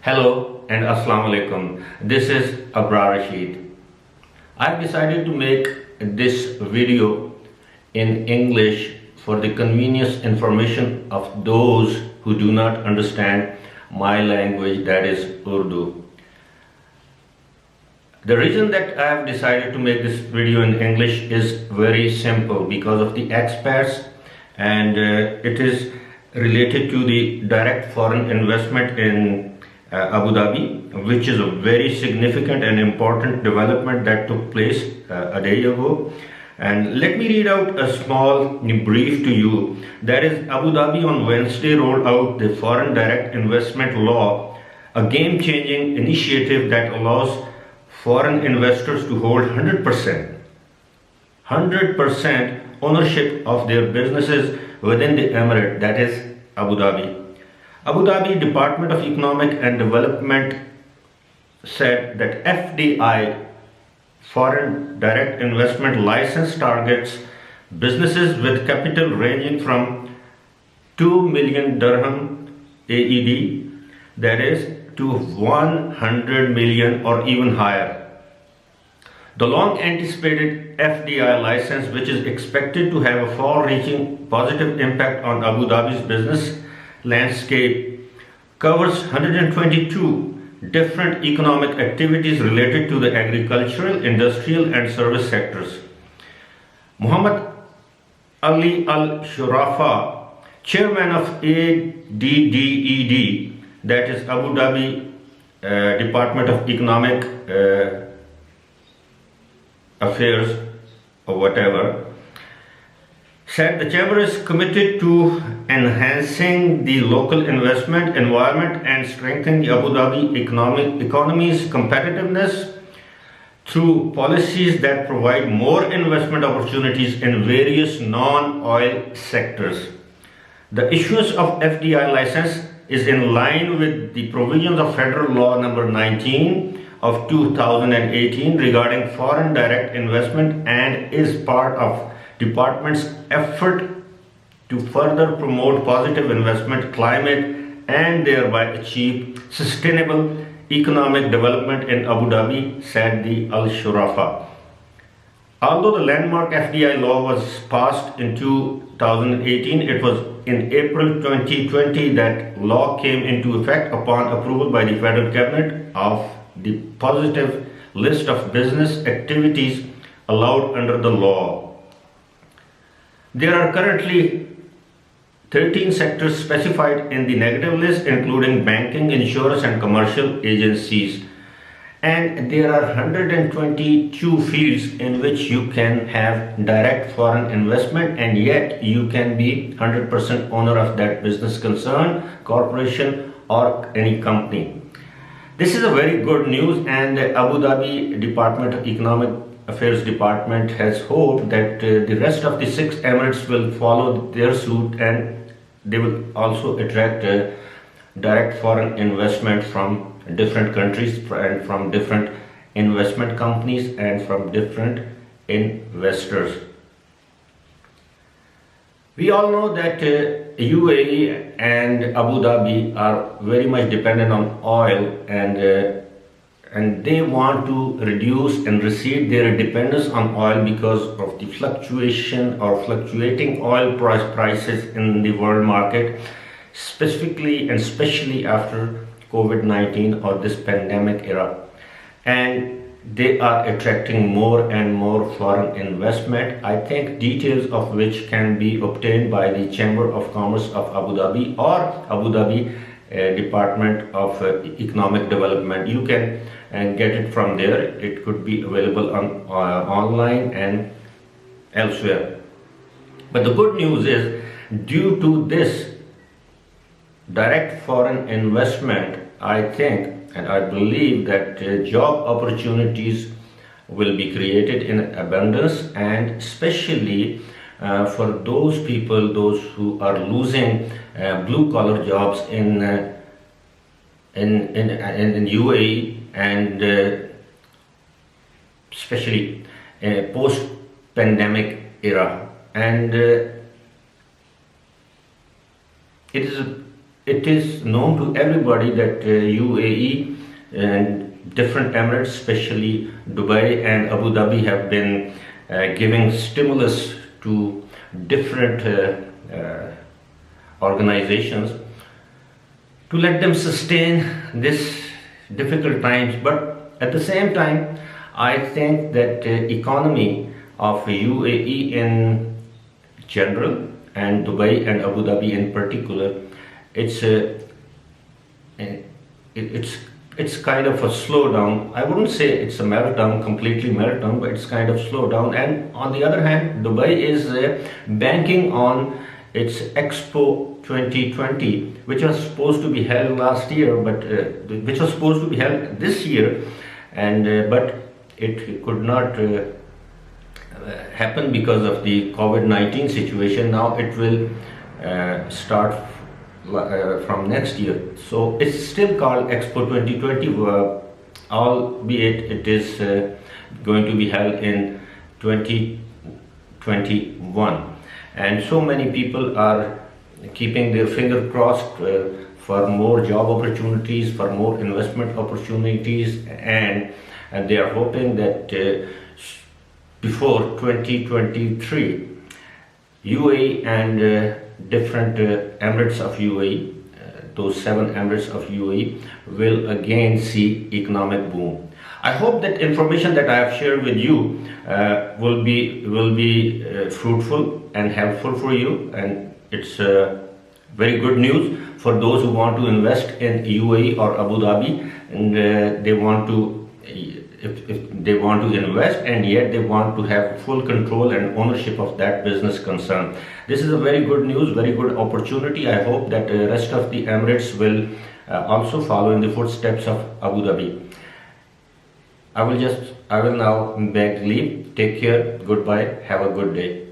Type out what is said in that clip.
Hello and Assalamu alaikum. This is Abrar Rashid. I've decided to make this video in English for the convenience information of those who do not understand my language, that is Urdu. The reason that I have decided to make this video in English is very simple because of the expats, and it is related to the direct foreign investment in Abu Dhabi, which is a very significant and important development that took place a day ago. And let me read out a small brief to you. That is, Abu Dhabi on Wednesday rolled out the Foreign Direct Investment Law, a game-changing initiative that allows foreign investors to hold 100% ownership of their businesses within the emirate, that is Abu Dhabi. Abu Dhabi Department of Economic and Development said that FDI, Foreign Direct Investment License, targets businesses with capital ranging from 2 million dirham AED, that is, to 100 million or even higher. The long anticipated FDI license, which is expected to have a far-reaching positive impact on Abu Dhabi's business landscape, covers 122 different economic activities related to the agricultural, industrial and service sectors. Muhammad Ali Al Shurafa, chairman of ADDED, that is Abu Dhabi Department of Economic Affairs or whatever, said the chamber is committed to enhancing the local investment environment and strengthening the Abu Dhabi economy's competitiveness through policies that provide more investment opportunities in various non-oil sectors. The issuance of FDI license is in line with the provisions of Federal Law number 19 of 2018 regarding foreign direct investment and is part of Department's effort to further promote positive investment climate and thereby achieve sustainable economic development in Abu Dhabi, said the Al Shurafa. Although the landmark FDI law was passed in 2018, it was in April 2020 that law came into effect upon approval by the Federal Cabinet of the positive list of business activities allowed under the law. There are currently 13 sectors specified in the negative list, including banking, insurance and commercial agencies. And there are 122 fields in which you can have direct foreign investment, and yet you can be 100% owner of that business concern, corporation or any company. This is a very good news, and the Abu Dhabi Department of Economic Affairs Department has hoped that the rest of the 6 emirates will follow their suit, and they will also attract direct foreign investment from different countries and from different investment companies and from different investors. We all know that UAE and Abu Dhabi are very much dependent on oil, and they want to reduce and recede their dependence on oil because of the fluctuation or fluctuating oil prices in the world market, specifically and especially after COVID-19 or this pandemic era. And they are attracting more and more foreign investment, I think details of which can be obtained by the Chamber of Commerce of Abu Dhabi or Abu Dhabi Department of Economic Development. You can get it from there. It could be available on online and elsewhere. But the good news is, due to this direct foreign investment, I think and I believe that job opportunities will be created in abundance, and especially for those people, those who are losing blue collar jobs in UAE and especially post pandemic era. And it is it is known to everybody that UAE and different Emirates, especially Dubai and Abu Dhabi, have been giving stimulus to different organizations to let them sustain this difficult times. But at the same time, I think that economy of UAE in general and Dubai and Abu Dhabi in particular, it's it's kind of a slowdown. I wouldn't say it's a meltdown, completely meltdown, but it's kind of slowdown. And on the other hand, Dubai is banking on its Expo 2020, which was supposed to be held last year, but which was supposed to be held this year, and but it could not happen because of the COVID-19 situation. Now it will start from next year. So it's still called Expo 2020, albeit it is going to be held in 2021. And so many people are keeping their finger crossed for more job opportunities, for more investment opportunities, and they are hoping that before 2023, UAE and different Emirates of UAE, those 7 Emirates of UAE, will again see economic boom. I hope that information that I have shared with you will be fruitful and helpful for you, and it's very good news for those who want to invest in UAE or Abu Dhabi, and they want to if they want to invest, and yet they want to have full control and ownership of that business concern. This is a very good news, very good opportunity. I hope that the rest of the Emirates will also follow in the footsteps of Abu Dhabi. I will now beg leave. Take care. Goodbye. Have a good day.